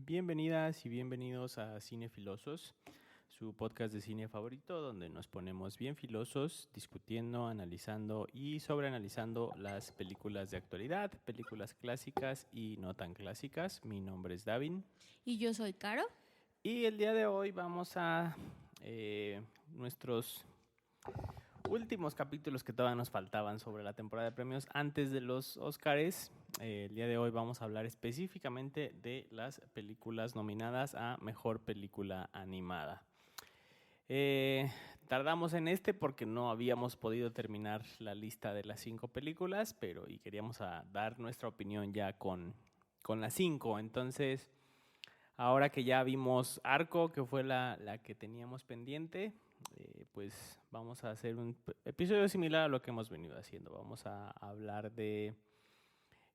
Bienvenidas y bienvenidos a Cinefilosos, su podcast de cine favorito, donde nos ponemos bien filosos, discutiendo, analizando y sobreanalizando las películas de actualidad, películas clásicas y no tan clásicas. Mi nombre es Davin. Y yo soy Caro. Y el día de hoy vamos a nuestros últimos capítulos que todavía nos faltaban sobre la temporada de premios antes de los Óscares. El día de hoy vamos a hablar específicamente de las películas nominadas a Mejor Película Animada. Tardamos en porque no habíamos podido terminar la lista de las 5 películas, y queríamos dar nuestra opinión ya con las 5. Entonces, ahora que ya vimos Arco, que fue la que teníamos pendiente, pues vamos a hacer un episodio similar a lo que hemos venido haciendo. Vamos a hablar de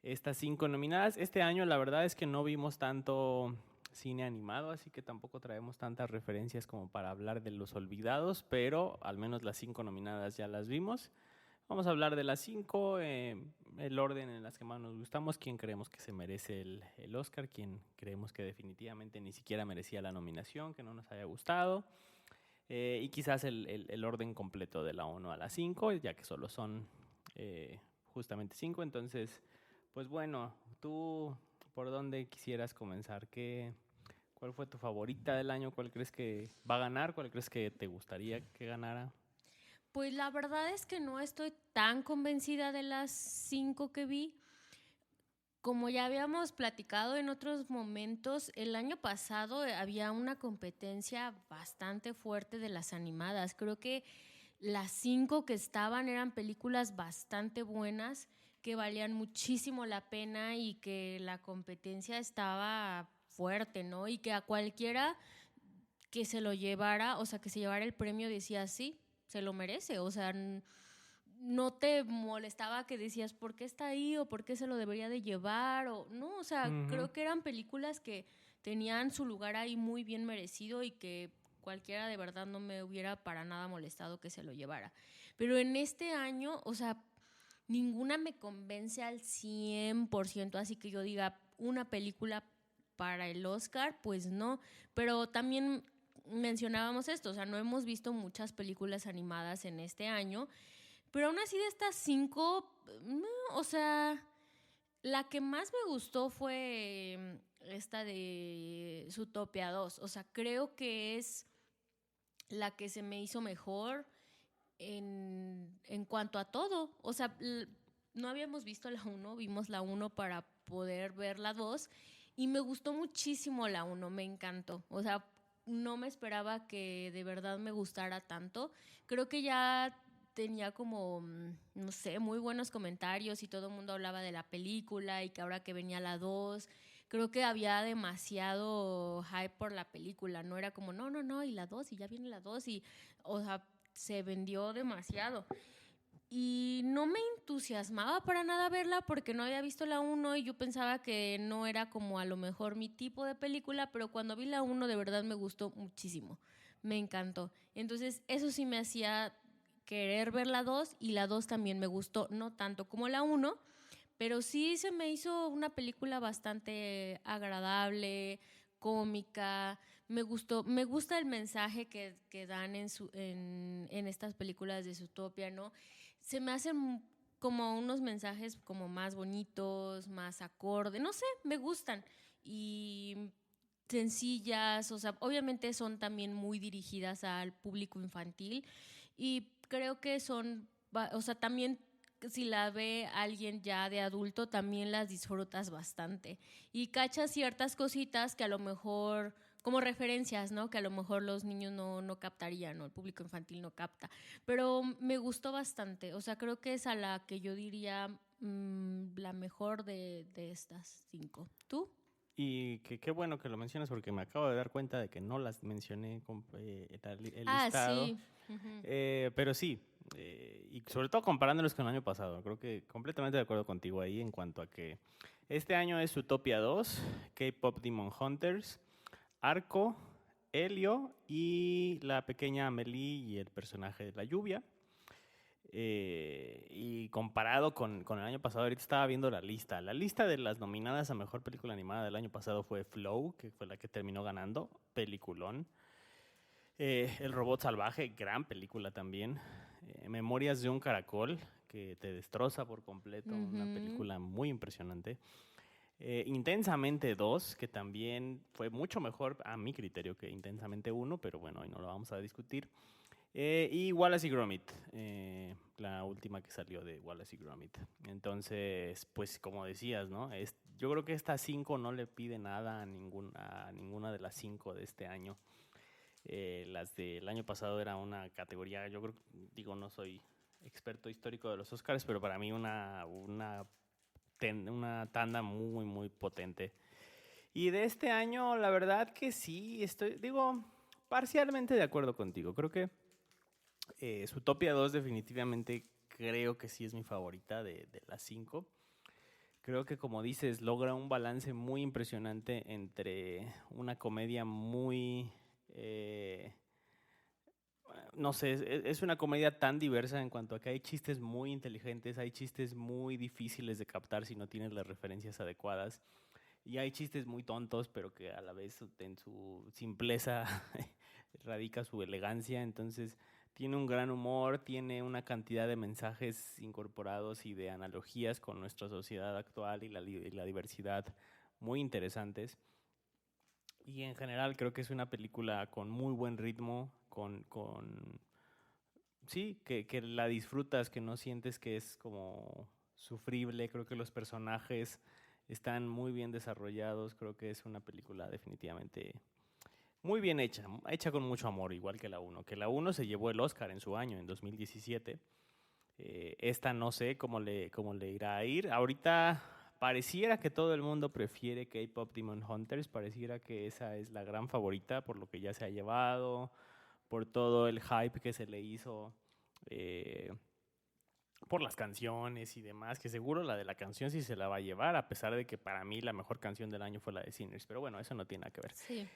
estas 5 nominadas. Este año la verdad es que no vimos tanto cine animado, así que tampoco traemos tantas referencias como para hablar de los olvidados, pero al menos las 5 nominadas ya las vimos. Vamos a hablar de las 5, el orden en las que más nos gustamos, quién creemos que se merece el Oscar, quién creemos que definitivamente ni siquiera merecía la nominación, que no nos haya gustado, y quizás el orden completo de la 1 a la 5, ya que solo son justamente 5. Entonces, pues bueno, tú, ¿por dónde quisieras comenzar? ¿Cuál fue tu favorita del año? ¿Cuál crees que va a ganar? ¿Cuál crees que te gustaría que ganara? Pues la verdad es que no estoy tan convencida de las 5 que vi. Como ya habíamos platicado en otros momentos, el año pasado había una competencia bastante fuerte de las animadas. Creo que las 5 que estaban eran películas bastante buenas, que valían muchísimo la pena y que la competencia estaba fuerte, ¿no? Y que a cualquiera que se lo llevara, o sea, que se llevara el premio, decía sí, se lo merece, o sea, no te molestaba que decías por qué está ahí o por qué se lo debería de llevar o no, o sea, creo que eran películas que tenían su lugar ahí muy bien merecido y que cualquiera de verdad no me hubiera para nada molestado que se lo llevara. Pero en este año, o sea, ninguna me convence al 100%, así que yo diga una película para el Oscar, pues no, pero también mencionábamos esto, o sea, no hemos visto muchas películas animadas en este año, pero aún así de estas 5, no, o sea, la que más me gustó fue esta de Zootopia 2, o sea, creo que es la que se me hizo mejor en cuanto a todo, o sea, no habíamos visto la 1, vimos la 1 para poder ver la 2 y me gustó muchísimo la 1, me encantó, o sea, no me esperaba que de verdad me gustara tanto. Creo que ya tenía como, no sé, muy buenos comentarios y todo el mundo hablaba de la película y que ahora que venía la 2, creo que había demasiado hype por la película, no era como, no, no, no, y la 2 y ya viene la 2 y, o sea, se vendió demasiado. Y no me entusiasmaba para nada verla porque no había visto la 1 y yo pensaba que no era como a lo mejor mi tipo de película, pero cuando vi la 1 de verdad me gustó muchísimo, me encantó. Entonces eso sí me hacía querer ver la 2 y la 2 también me gustó, no tanto como la 1, pero sí se me hizo una película bastante agradable, cómica. Me gusta el mensaje que dan en estas películas de Zootopia, ¿no? Se me hacen como unos mensajes como más bonitos, más acorde, no sé, me gustan. Y sencillas, o sea, obviamente son también muy dirigidas al público infantil y creo que son, o sea, también si la ve alguien ya de adulto, también las disfrutas bastante. Y cachas ciertas cositas que a lo mejor, como referencias, ¿no? Que a lo mejor los niños no captarían, ¿no? El público infantil no capta. Pero me gustó bastante. O sea, creo que es a la que yo diría la mejor de estas 5. ¿Tú? Y qué bueno que lo mencionas porque me acabo de dar cuenta de que no las mencioné con el Ah, listado. sí. Uh-huh. Pero sí, y sobre todo comparándolos con el año pasado, creo que completamente de acuerdo contigo ahí en cuanto a que este año es Utopia 2, K-Pop Demon Hunters, Arco, Helio y la pequeña Amelie y el personaje de la lluvia. Y comparado con el año pasado, ahorita estaba viendo la lista. La lista de las nominadas a Mejor Película Animada del año pasado fue Flow, que fue la que terminó ganando, peliculón. El Robot Salvaje, gran película también. Memorias de un Caracol, que te destroza por completo, una película muy impresionante. Intensamente 2, que también fue mucho mejor a mi criterio que Intensamente 1, pero bueno, hoy no lo vamos a discutir. Y Wallace y Gromit, la última que salió de Wallace y Gromit. Entonces, pues como decías, ¿no? Yo creo que esta 5 no le pide nada a ninguna de las 5 de este año. Las del año pasado era una categoría, yo creo, digo, no soy experto histórico de los Oscars, pero para mí una tanda muy, muy potente. Y de este año, la verdad que sí, digo, parcialmente de acuerdo contigo. Creo que Zootopia 2 definitivamente creo que sí es mi favorita de las 5. Creo que, como dices, logra un balance muy impresionante entre una comedia muy... no sé, es una comedia tan diversa en cuanto a que hay chistes muy inteligentes, hay chistes muy difíciles de captar si no tienes las referencias adecuadas, y hay chistes muy tontos, pero que a la vez en su simpleza radica su elegancia. Entonces tiene un gran humor, tiene una cantidad de mensajes incorporados y de analogías con nuestra sociedad actual y la diversidad muy interesantes. Y en general creo que es una película con muy buen ritmo, sí, que la disfrutas, que no sientes que es como sufrible. Creo que los personajes están muy bien desarrollados. Creo que es una película definitivamente muy bien hecha con mucho amor, igual que la 1. Que la 1 se llevó el Oscar en su año, en 2017. Esta no sé cómo le irá a ir. Ahorita pareciera que todo el mundo prefiere K-Pop Demon Hunters. Pareciera que esa es la gran favorita por lo que ya se ha llevado, por todo el hype que se le hizo, por las canciones y demás, que seguro la de la canción sí se la va a llevar, a pesar de que para mí la mejor canción del año fue la de Sinners. Pero bueno, eso no tiene nada que ver. Sí.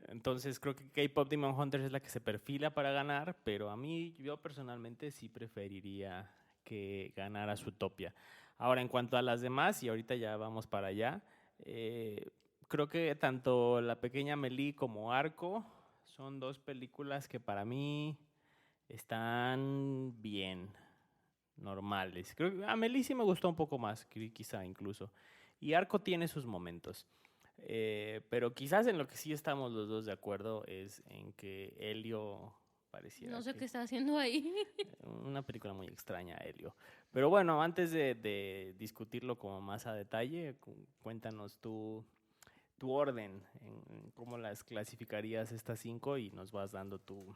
Entonces creo que K-Pop Demon Hunters es la que se perfila para ganar, pero a mí, yo personalmente sí preferiría que ganara Zootopia. Ahora, en cuanto a las demás, y ahorita ya vamos para allá, creo que tanto La Pequeña Amélie como Arco son dos películas que para mí están bien, normales. Creo que Amélie sí me gustó un poco más, quizá incluso. Y Arco tiene sus momentos. Pero quizás en lo que sí estamos los dos de acuerdo es en que Elio pareciera No sé que... qué está haciendo ahí. Una película muy extraña, Elio. Pero bueno, antes de discutirlo como más a detalle, cuéntanos tu orden, en cómo las clasificarías estas 5 y nos vas dando tu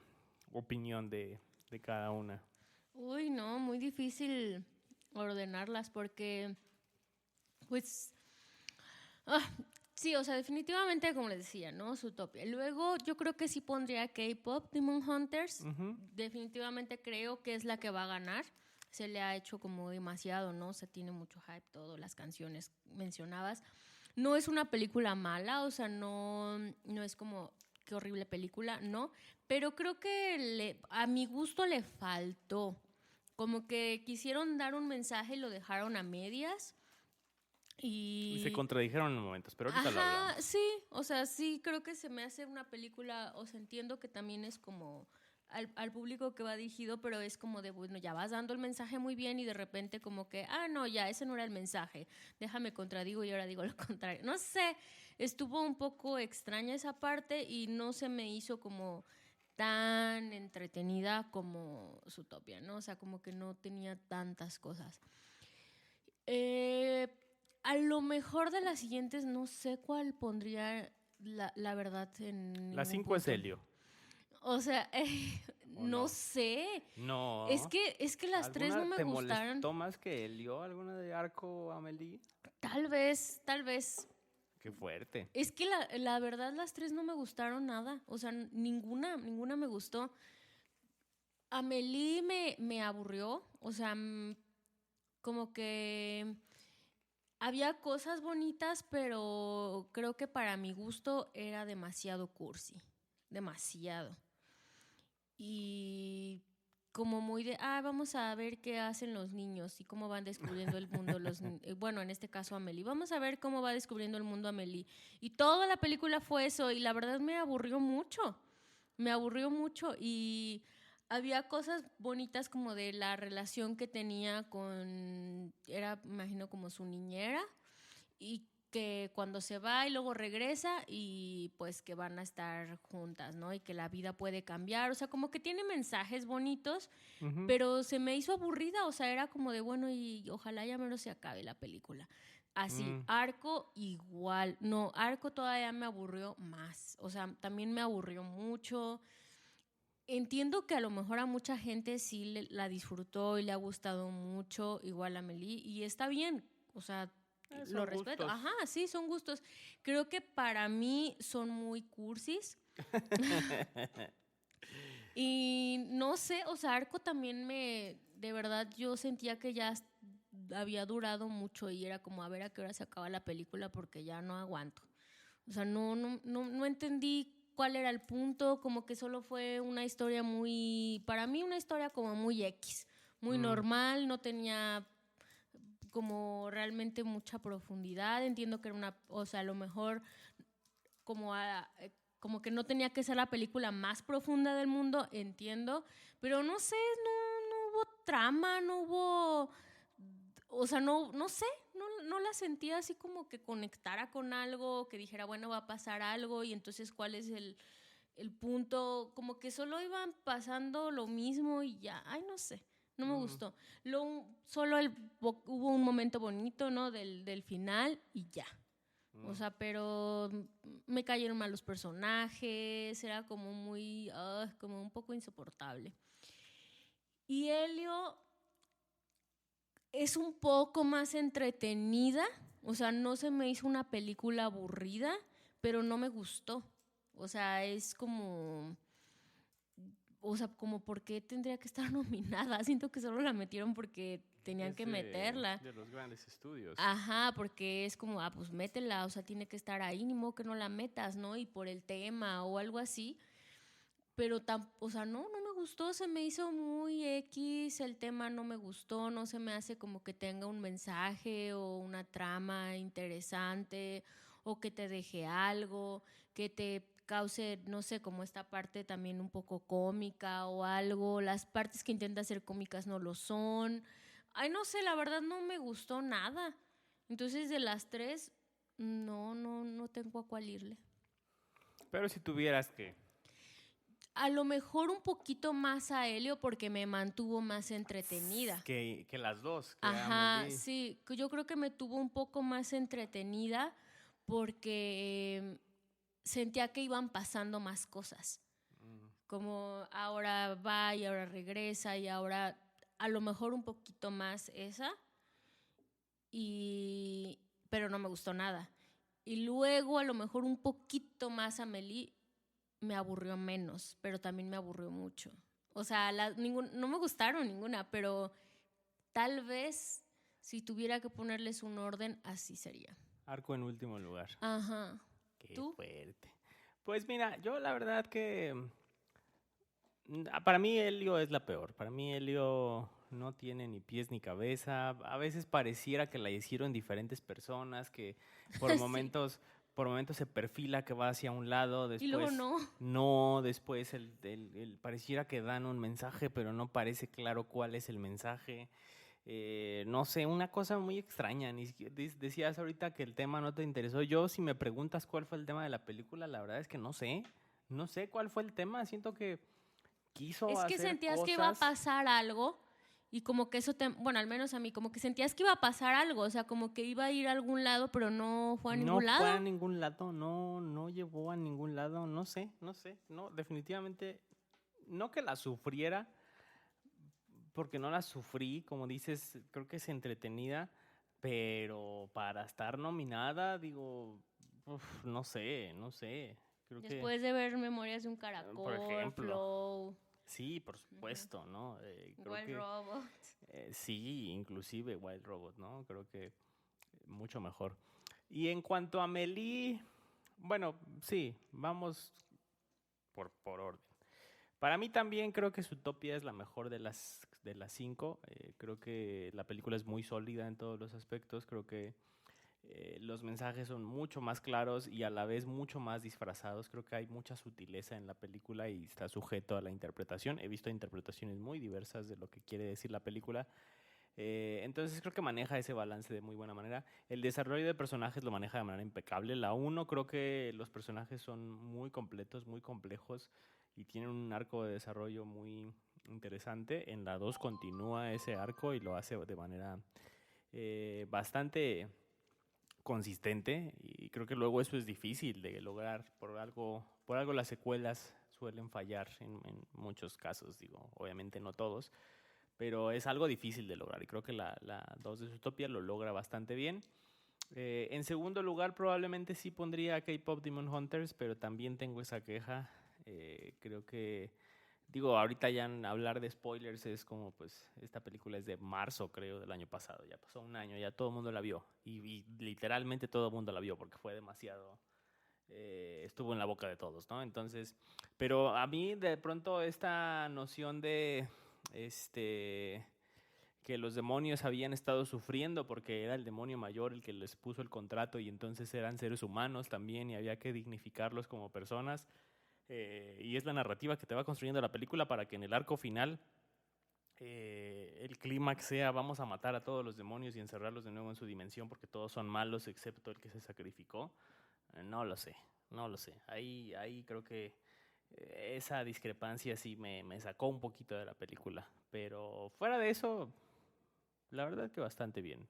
opinión de cada una. Uy, no, muy difícil ordenarlas porque, pues, ah, sí, o sea, definitivamente, como les decía, ¿no? Zootopia. Luego, yo creo que sí pondría K-Pop, Demon Hunters. Definitivamente creo que es la que va a ganar. Se le ha hecho como demasiado, ¿no? Se tiene mucho hype, todo, las canciones mencionabas. No es una película mala, o sea, no es como qué horrible película, no. Pero creo que a mi gusto le faltó. Como que quisieron dar un mensaje y lo dejaron a medias. Y se Y contradijeron en momentos, pero ahorita lo ajá, hablamos. sí, o sea, sí, creo que se me hace una película, o sea, entiendo que también es como al público que va dirigido, pero es como de, bueno, ya vas dando el mensaje muy bien y de repente como que, no, ya, ese no era el mensaje, déjame contradigo y ahora digo lo contrario. No sé, estuvo un poco extraña esa parte y no se me hizo como tan entretenida como Zootopia, ¿no? O sea, como que no tenía tantas cosas. A lo mejor de las siguientes no sé cuál pondría la verdad en La ningún 5 es punto. Helio. O sea, ¿O no no? sé. Es No. que, es que las tres no ¿Alguna me te gustaron. molestó más que Helio? ¿Alguna de Arco, Amelie? Tal vez, tal vez. Qué fuerte. Es que la verdad las tres no me gustaron nada. O sea, ninguna me gustó. Amelie me aburrió. O sea, como que había cosas bonitas, pero creo que para mi gusto era demasiado cursi. Demasiado. Y como muy de, vamos a ver qué hacen los niños y cómo van descubriendo el mundo bueno, en este caso Amélie. Vamos a ver cómo va descubriendo el mundo Amélie. Y toda la película fue eso y la verdad me aburrió mucho. Me aburrió mucho y había cosas bonitas como de la relación que tenía era, me imagino, como su niñera y que cuando se va y luego regresa y pues que van a estar juntas, ¿no? Y que la vida puede cambiar, o sea, como que tiene mensajes bonitos, pero se me hizo aburrida, o sea, era como de, bueno, y ojalá ya menos se acabe la película. Así, Arco igual, no, Arco todavía me aburrió más, o sea, también me aburrió mucho. Entiendo que a lo mejor a mucha gente sí la disfrutó y le ha gustado mucho, igual a Meli, y está bien, o sea, lo respeto. Gustos. Ajá, sí, son gustos. Creo que para mí son muy cursis. Y no sé, o sea, Arco también de verdad, yo sentía que ya había durado mucho y era como a ver a qué hora se acaba la película porque ya no aguanto. O sea, no entendí cuál era el punto, como que solo fue una historia para mí una historia como muy X, muy normal, no tenía como realmente mucha profundidad. Entiendo que era o sea, a lo mejor como como que no tenía que ser la película más profunda del mundo, entiendo, pero no sé, no hubo trama, no hubo, o sea, no sé, no la sentía así como que conectara con algo, que dijera, bueno, va a pasar algo y entonces cuál es el punto, como que solo iban pasando lo mismo y ya, ay, no sé. No me gustó. Solo hubo un momento bonito, ¿no? Del final y ya. O sea, pero me cayeron mal los personajes, era como como un poco insoportable. Y Helio es un poco más entretenida, o sea, no se me hizo una película aburrida, pero no me gustó. O sea, es como... O sea, como por qué tendría que estar nominada. Siento que solo la metieron porque tenían que meterla. De los grandes estudios. Ajá, porque es como, pues métela, o sea, tiene que estar ahí, ni modo que no la metas, ¿no? Y por el tema o algo así. Pero, o sea, no me gustó, se me hizo muy X, el tema no me gustó, no se me hace como que tenga un mensaje o una trama interesante o que te deje algo, que te cause, no sé, como esta parte también un poco cómica o algo. Las partes que intenta ser cómicas no lo son. Ay, no sé, la verdad no me gustó nada. Entonces, de las tres, no tengo a cuál irle. Pero si tuvieras que... A lo mejor un poquito más a Helio porque me mantuvo más entretenida. Que las dos. Que Ajá, sí, yo creo que me tuvo un poco más entretenida porque sentía que iban pasando más cosas. Como ahora va y ahora regresa y ahora a lo mejor un poquito más esa, pero no me gustó nada. Y luego a lo mejor un poquito más Amélie me aburrió menos, pero también me aburrió mucho. O sea, no me gustaron ninguna, pero tal vez si tuviera que ponerles un orden, así sería. Arco en último lugar. Ajá. Qué ¿Tú? fuerte. Pues mira, yo la verdad que... Para mí Helio es la peor. Para mí Helio no tiene ni pies ni cabeza. A veces pareciera que la hicieron diferentes personas, que por Sí. momentos se perfila que va hacia un lado, después Y luego no. no, después pareciera que dan un mensaje, pero no parece claro cuál es el mensaje. No sé, una cosa muy extraña. Decías ahorita que el tema no te interesó. Yo, si me preguntas cuál fue el tema de la película, la verdad es que no sé. No sé cuál fue el tema. Siento que quiso Es que hacer sentías cosas. que iba a pasar algo y como que eso bueno, al menos a mí, como que sentías que iba a pasar algo, o sea, como que iba a ir a algún lado, pero no fue a ningún lado. No fue a ningún lado, no llevó a ningún lado, no sé, no, definitivamente, no que la sufriera, porque no la sufrí, como dices, creo que es entretenida, pero para estar nominada, digo, no sé, creo Después de ver Memorias de un que, Caracol, por ejemplo, Flow, sí, por supuesto, ¿no? Creo Wild que, Robot. sí, inclusive Wild Robot, ¿no? Creo que mucho mejor. Y en cuanto a Amélie, bueno, sí, vamos por orden. Para mí también creo que Zootopia es la mejor de las 5. Creo que la película es muy sólida en todos los aspectos. Creo que los mensajes son mucho más claros y a la vez mucho más disfrazados. Creo que hay mucha sutileza en la película y está sujeto a la interpretación. He visto interpretaciones muy diversas de lo que quiere decir la película. Entonces creo que maneja ese balance de muy buena manera. El desarrollo de personajes lo maneja de manera impecable. La 1 creo que los personajes son muy completos, muy complejos y tienen un arco de desarrollo muy interesante. En la 2 continúa ese arco y lo hace de manera bastante consistente, y creo que luego eso es difícil de lograr. Por algo las secuelas suelen fallar en muchos casos, digo, obviamente no todos, pero es algo difícil de lograr y creo que la 2 de Zootopia lo logra bastante bien. En segundo lugar probablemente sí pondría a K-Pop Demon Hunters, pero también tengo esa queja. Creo que, digo, ahorita ya hablar de spoilers es como, pues, esta película es de marzo, creo, del año pasado. Ya pasó un año, ya todo el mundo la vio. Y literalmente todo el mundo la vio porque fue demasiado... estuvo en la boca de todos, ¿no? Entonces, pero a mí de pronto esta noción de... que los demonios habían estado sufriendo porque era el demonio mayor el que les puso el contrato y entonces eran seres humanos también y había que dignificarlos como personas. Y es la narrativa que te va construyendo la película para que en el arco final el clímax sea vamos a matar a todos los demonios y encerrarlos de nuevo en su dimensión porque todos son malos excepto el que se sacrificó. No lo sé, no lo sé. Ahí creo que esa discrepancia sí me sacó un poquito de la película. Pero fuera de eso, la verdad que bastante bien.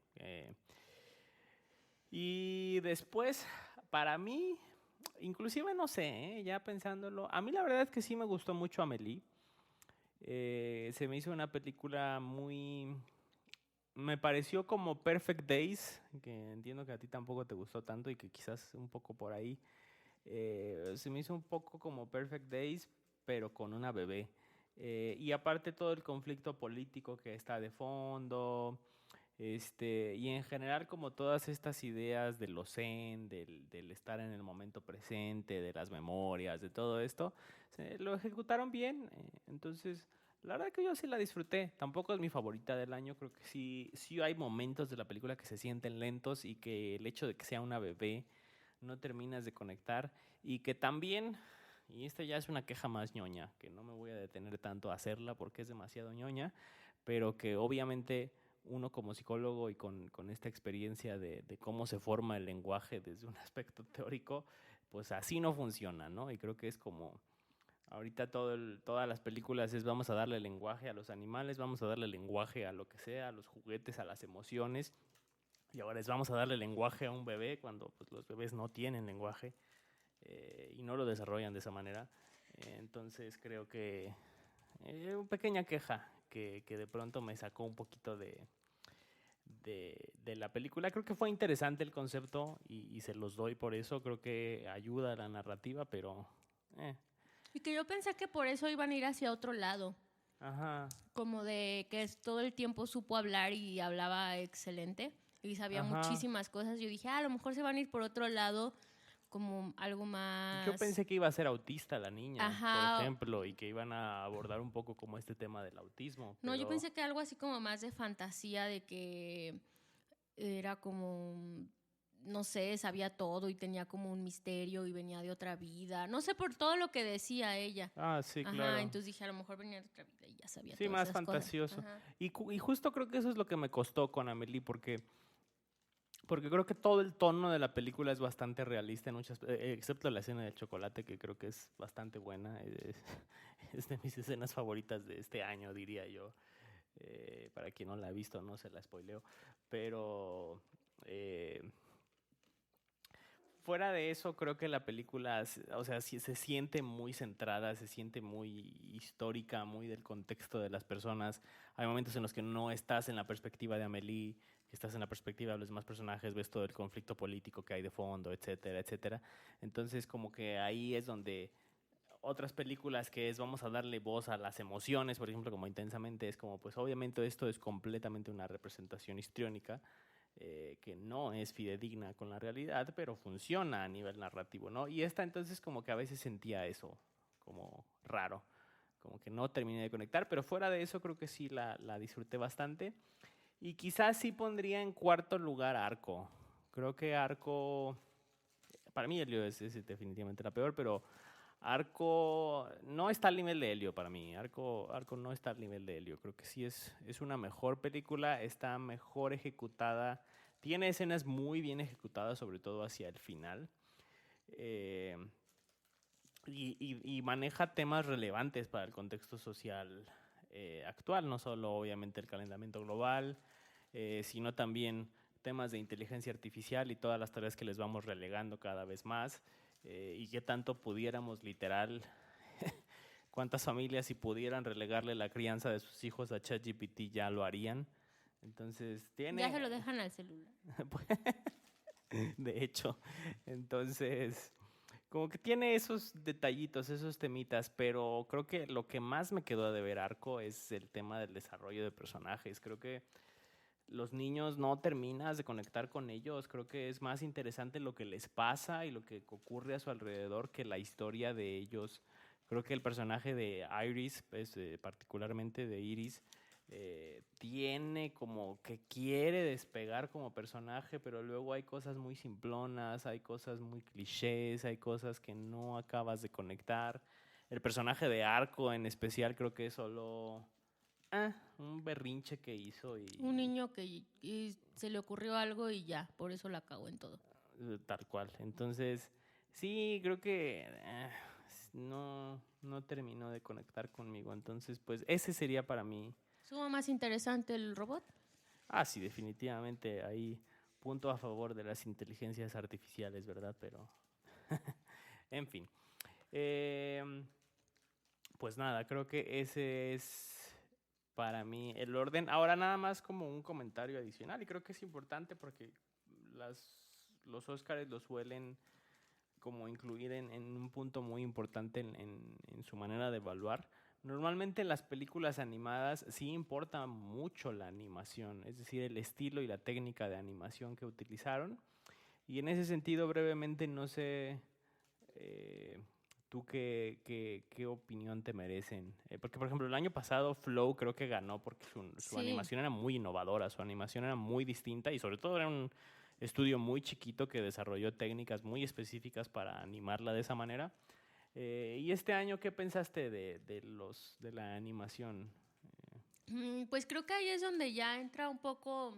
Y después, para mí, inclusive no sé, ya pensándolo, a mí la verdad es que sí me gustó mucho Amélie. Se me hizo una película muy... Me pareció como Perfect Days, que entiendo que a ti tampoco te gustó tanto y que quizás un poco por ahí. Se me hizo un poco como Perfect Days, pero con una bebé. Y aparte todo el conflicto político que está de fondo, y en general como todas estas ideas de lo zen, del estar en el momento presente, de las memorias, de todo esto, lo ejecutaron bien. Entonces, la verdad que yo sí la disfruté. Tampoco es mi favorita del año. Creo que sí hay momentos de la película que se sienten lentos y que el hecho de que sea una bebé no terminas de conectar y que también, y esta ya es una queja más ñoña, que no me voy a detener tanto a hacerla porque es demasiado ñoña, pero que obviamente uno como psicólogo y con esta experiencia de cómo se forma el lenguaje desde un aspecto teórico, pues así no funciona, ¿no? Y creo que es como ahorita todas las películas es vamos a darle lenguaje a los animales, vamos a darle lenguaje a lo que sea, a los juguetes, a las emociones, y ahora vamos a darle lenguaje a un bebé cuando pues, los bebés no tienen lenguaje y no lo desarrollan de esa manera. Entonces creo que una pequeña queja que de pronto me sacó un poquito de la película. Creo que fue interesante el concepto y se los doy por eso. Creo que ayuda a la narrativa, pero... Y que yo pensé que por eso iban a ir hacia otro lado. Ajá. Como de que todo el tiempo supo hablar y hablaba excelente y sabía muchísimas cosas. Yo dije, a lo mejor se van a ir por otro lado, como algo más... Yo pensé que iba a ser autista la niña, Ajá. por ejemplo, y que iban a abordar un poco como este tema del autismo. No, pero... yo pensé que algo así como más de fantasía, de que era como, no sé, sabía todo y tenía como un misterio y venía de otra vida. No sé por todo lo que decía ella. Ah, sí, Ajá, claro. entonces dije, a lo mejor venía de otra vida y ya sabía Sí, todas más esas fantasioso. cosas. Y justo creo que eso es lo que me costó con Amélie, porque creo que todo el tono de la película es bastante realista, en muchas, excepto la escena del chocolate, que creo que es bastante buena. Es de mis escenas favoritas de este año, diría yo. Para quien no la ha visto, no se la spoileo. Pero fuera de eso, creo que la película, o sea, sí, se siente muy centrada, se siente muy histórica, muy del contexto de las personas. Hay momentos en los que no estás en la perspectiva de Amélie, que estás en la perspectiva de los demás personajes, ves todo el conflicto político que hay de fondo, etcétera, etcétera. Entonces, como que ahí es donde otras películas que es vamos a darle voz a las emociones, por ejemplo, como Intensamente, es como, pues obviamente esto es completamente una representación histriónica, que no es fidedigna con la realidad, pero funciona a nivel narrativo, ¿no? Y esta entonces como que a veces sentía eso como raro, como que no terminé de conectar, pero fuera de eso creo que sí la disfruté bastante. Y quizás sí pondría en cuarto lugar Arco. Creo que Arco, para mí Helio es definitivamente la peor, pero Arco no está al nivel de Helio para mí. Arco no está al nivel de Helio. Creo que sí es una mejor película, está mejor ejecutada. Tiene escenas muy bien ejecutadas, sobre todo hacia el final. Eh, y maneja temas relevantes para el contexto social actual, no solo obviamente el calentamiento global, sino también temas de inteligencia artificial y todas las tareas que les vamos relegando cada vez más, y qué tanto pudiéramos literal, cuántas familias si pudieran relegarle la crianza de sus hijos a ChatGPT ya lo harían. Entonces Ya se lo tiene, dejan al celular. de hecho, entonces como que tiene esos detallitos, esos temitas, pero creo que lo que más me quedó de ver Arco es el tema del desarrollo de personajes. Creo que los niños no terminas de conectar con ellos. Creo que es más interesante lo que les pasa y lo que ocurre a su alrededor que la historia de ellos. Creo que el personaje de Iris, pues, particularmente de Iris, tiene como que quiere despegar como personaje, pero luego hay cosas muy simplonas, hay cosas muy clichés, hay cosas que no acabas de conectar. El personaje de Arco en especial creo que es solo un berrinche que hizo Un niño que y se le ocurrió algo y ya, por eso la cagó en todo. tal cual. Entonces, sí, creo que no terminó de conectar conmigo. Entonces, pues ese sería para mí. ¿Estuvo más interesante el robot? Sí, definitivamente hay punto a favor de las inteligencias artificiales, ¿verdad? Pero, en fin. Em, pues nada, creo que ese es para mí el orden. Ahora nada más como un comentario adicional, y creo que es importante porque los Óscares lo suelen como incluir en un punto muy importante en su manera de evaluar. Normalmente en las películas animadas sí importa mucho la animación, es decir, el estilo y la técnica de animación que utilizaron. Y en ese sentido, brevemente, no sé tú qué opinión te merecen. Porque, por ejemplo, el año pasado Flow creo que ganó porque su Sí. animación era muy innovadora, su animación era muy distinta y sobre todo era un estudio muy chiquito que desarrolló técnicas muy específicas para animarla de esa manera. ¿Y este año qué pensaste de la animación? Pues creo que ahí es donde ya entra un poco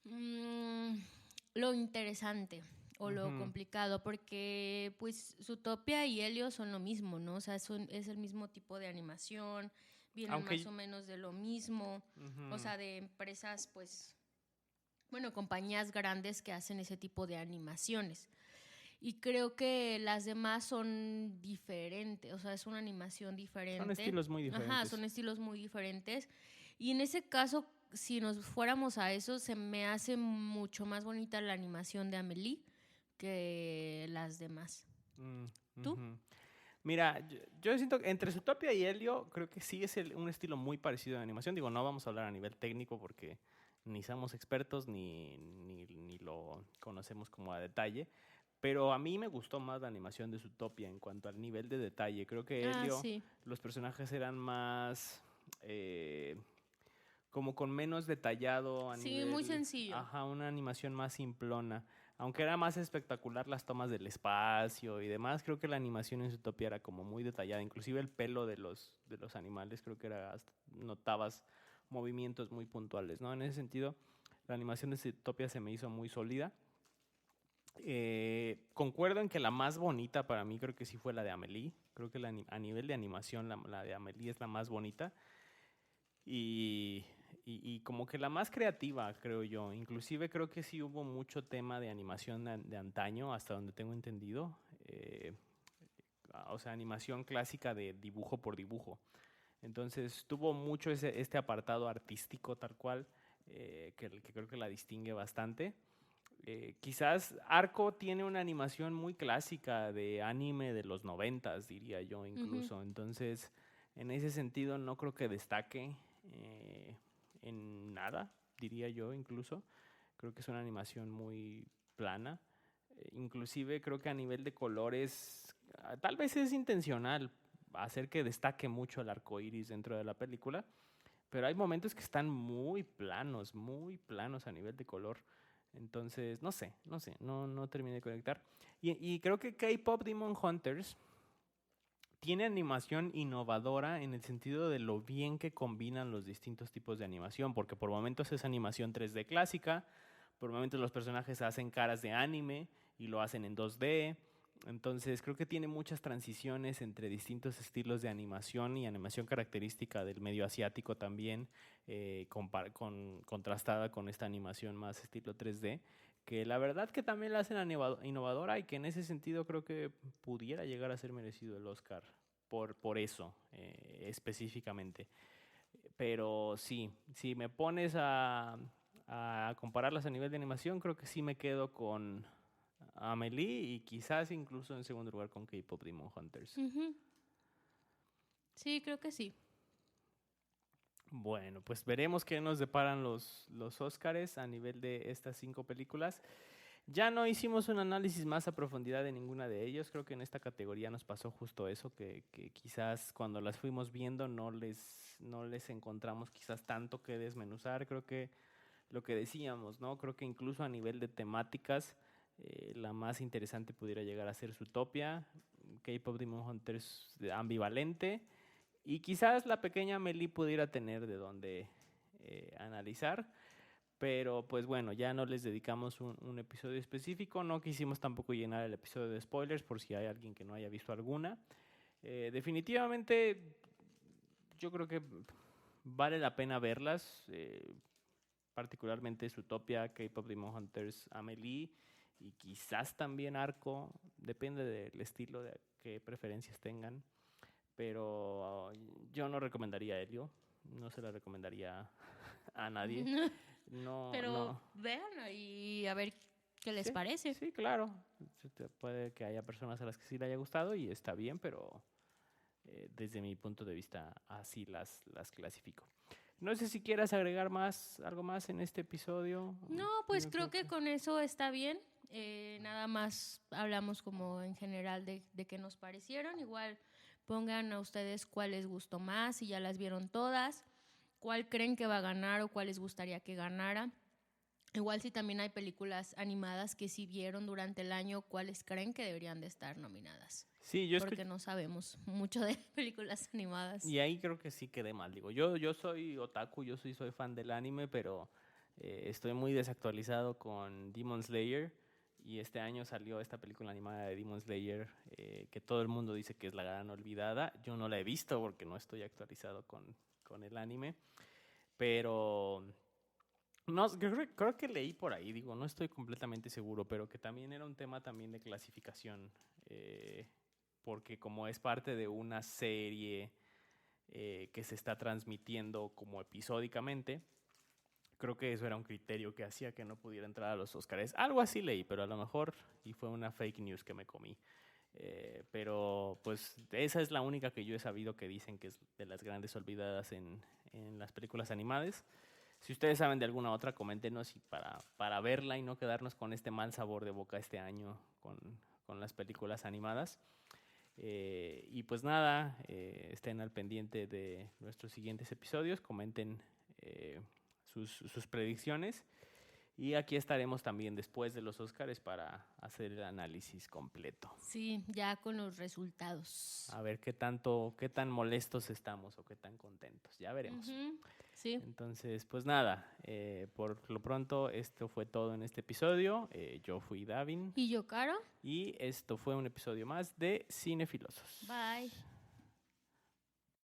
mm, lo interesante o lo Ujú. complicado, porque pues Zootopia y Helio son lo mismo, ¿no? O sea, es el mismo tipo de animación, vienen más Aunque... o menos de lo mismo, o Ujú. sea, de empresas, pues, bueno, compañías grandes que hacen ese tipo de animaciones. Y creo que las demás son diferentes, o sea, es una animación Son diferente. estilos muy Ajá, diferentes. son estilos muy diferentes. Y en ese caso, si nos fuéramos a eso, se me hace mucho más bonita la animación de Amélie que las demás. Mm, ¿Tú? ujú. Mira, yo siento que entre Zootopia y Helio creo que sí es un estilo muy parecido de animación. Digo, no vamos a hablar a nivel técnico porque ni somos expertos ni lo conocemos como a detalle. Pero a mí me gustó más la animación de Zootopia en cuanto al nivel de detalle. Creo que Ah, Helio, sí. los personajes eran más como con menos detallado a Sí, muy nivel, sencillo. ajá, una animación más simplona. Aunque era más espectacular las tomas del espacio y demás, creo que la animación en Zootopia era como muy detallada. Inclusive el pelo de los animales, creo que notabas movimientos muy puntuales, ¿no? En ese sentido, la animación de Zootopia se me hizo muy sólida. Concuerdo en que la más bonita para mí creo que sí fue la de Amélie. Creo que a nivel de animación la de Amélie es la más bonita. Y, y como que la más creativa, creo yo. Inclusive creo que sí hubo mucho tema de animación de antaño, hasta donde tengo entendido. O sea, animación clásica de dibujo por dibujo. Entonces tuvo mucho este apartado artístico tal cual, que creo que la distingue bastante. Quizás Arco tiene una animación muy clásica de anime de los 90, diría yo Ujú. incluso. Entonces, en ese sentido, no creo que destaque en nada, diría yo incluso. Creo que es una animación muy plana. Inclusive creo que a nivel de colores, tal vez es intencional. hacer que destaque mucho el arco iris dentro de la película. Pero hay momentos que están muy planos a nivel de color. Entonces, no terminé de conectar. Y creo que K-Pop Demon Hunters tiene animación innovadora en el sentido de lo bien que combinan los distintos tipos de animación, porque por momentos es animación 3D clásica, por momentos los personajes hacen caras de anime y lo hacen en 2D. Entonces creo que tiene muchas transiciones entre distintos estilos de animación y animación característica del medio asiático también, contrastada con esta animación más estilo 3D, que la verdad que también la hacen innovadora y que en ese sentido creo que pudiera llegar a ser merecido el Oscar por eso específicamente. Pero sí, si me pones a compararlas a nivel de animación, creo que sí me quedo con Amelie y quizás incluso en segundo lugar con K-Pop Demon Hunters. Sí, creo que sí. Bueno, pues veremos qué nos deparan los Óscares a nivel de estas 5 películas. Ya no hicimos un análisis más a profundidad de ninguna de ellos. Creo que en esta categoría nos pasó justo eso, que quizás cuando las fuimos viendo no les encontramos quizás tanto que desmenuzar. Creo que lo que decíamos, ¿no? Creo que incluso a nivel de temáticas, la más interesante pudiera llegar a ser Zootopia, K-Pop Demon Hunters ambivalente, y quizás la pequeña Amelie pudiera tener de dónde analizar, pero pues bueno, ya no les dedicamos un episodio específico, no quisimos tampoco llenar el episodio de spoilers por si hay alguien que no haya visto alguna. Definitivamente yo creo que vale la pena verlas, particularmente Zootopia, K-Pop Demon Hunters, Amelie y quizás también Arco, depende del estilo, de qué preferencias tengan, pero yo no recomendaría Helio, no se la recomendaría a nadie. No, pero no. vean y a ver qué les Sí, parece. sí, claro. Puede que haya personas a las que sí le haya gustado y está bien, pero desde mi punto de vista así las clasifico. No sé si quieras agregar algo más en este episodio. No, pues creo que con eso está bien. Nada más hablamos como en general de qué nos parecieron. Igual pongan a ustedes cuál les gustó más, si ya las vieron todas, cuál creen que va a ganar o cuál les gustaría que ganara. Igual si también hay películas animadas que sí vieron durante el año, cuáles creen que deberían de estar nominadas. Sí, porque no sabemos mucho de películas animadas. Y ahí creo que sí quedé mal. Digo, yo soy otaku, soy fan del anime, pero estoy muy desactualizado con Demon Slayer. Y este año salió esta película animada de Demon Slayer que todo el mundo dice que es la gran olvidada. Yo no la he visto porque no estoy actualizado con el anime. Pero no, creo que leí por ahí, digo, no estoy completamente seguro, pero que también era un tema también de clasificación. Porque como es parte de una serie que se está transmitiendo como episódicamente, creo que eso era un criterio que hacía que no pudiera entrar a los Óscares. Algo así leí, pero a lo mejor, y fue una fake news que me comí. Pero pues esa es la única que yo he sabido que dicen que es de las grandes olvidadas en las películas animadas. Si ustedes saben de alguna otra, coméntenos y para verla y no quedarnos con este mal sabor de boca este año con las películas animadas. Y pues nada, estén al pendiente de nuestros siguientes episodios, comenten sus predicciones y aquí estaremos también después de los Óscares para hacer el análisis completo. Sí, ya con los resultados. A ver qué tan molestos estamos o qué tan contentos, ya veremos. Sí. Entonces, pues nada, por lo pronto esto fue todo en este episodio. Yo fui Davin. Y yo, Caro. Y esto fue un episodio más de Cinefilosos. Bye.